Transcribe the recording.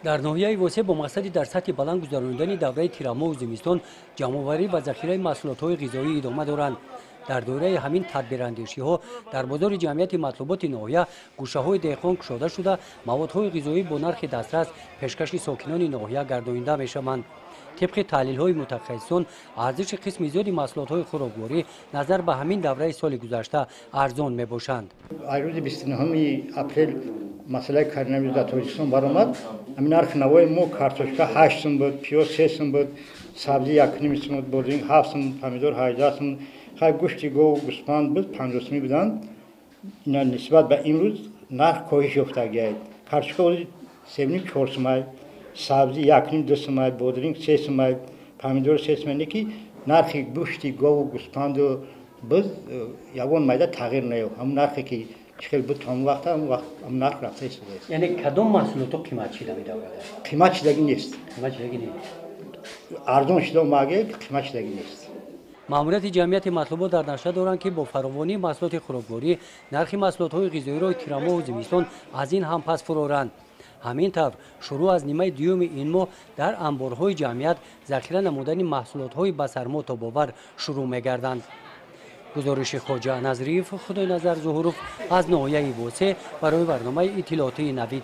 در ناحیه واسه با مقصد در سطح بلند گذراندن دوره تیرامو و زمستان جمع‌آوری و ذخیره محصولات غذایی ادامه دارند. در دوره همین تدبیراندیشی‌ها در بازار جمعیت مطلوبات ناحیه گوشه‌های دهقان کشاده شده موادهای غذایی با نرخ دسترس پیشکش ساکنان ناحیه گردانیده می‌شوند. طبق تحلیل‌های متخصصان ارزش قسم زیادی محصولات خوراکواری نظر به همین دوره سال گذشته ارزان میباشند. روز 29 اپریل مسئله کرونا در تاجیکستان برآمد. همین نرخ نوای ما کارتوشکا 8 سوم بود، پیاز 3 سوم بود، سبزی 1.5 سوم بود، بادرنگ 7 سوم، پمیدور 18 سوم، خیلی گوشت گاو گوسفند بود 50 سومی بودند. اینا نسبت به امروز نرخ کاهش یافته است. کارتوشکا 3.5 سوم، سبزی 1.5 سوم، بادرنگ 3 سوم، پمیدور 3 سوم که نرخ گوشت گاو گوسفند بود یگان مایده تغییر نیافت. هم نرخی که چخیل بود هم وقت نرخ رفته است. یعنی کدام محصولات قیمت چیده می‌دهد؟ قیمت چیدگی نیست. قیمت چیدگی نیست. ارزان شده مگه قیمت چیدگی نیست. ماموریت جمعیت مطلوبات در نشر دارند که با فراوانی محصولات خوراکواری نرخ محصولات غذایی را تیرامو و زمستان از این هم پس فرارند. همین طور شروع از نیمه دیوم این ماه در انبارهای جمعیت ذخیره نمودن محصولات به سرما تا باور شروع می‌گردند. گزارش خواجه نظریف خدای نظر ظهوروف از ناحیه واسه برای برنامه اطلاعاتی نوید.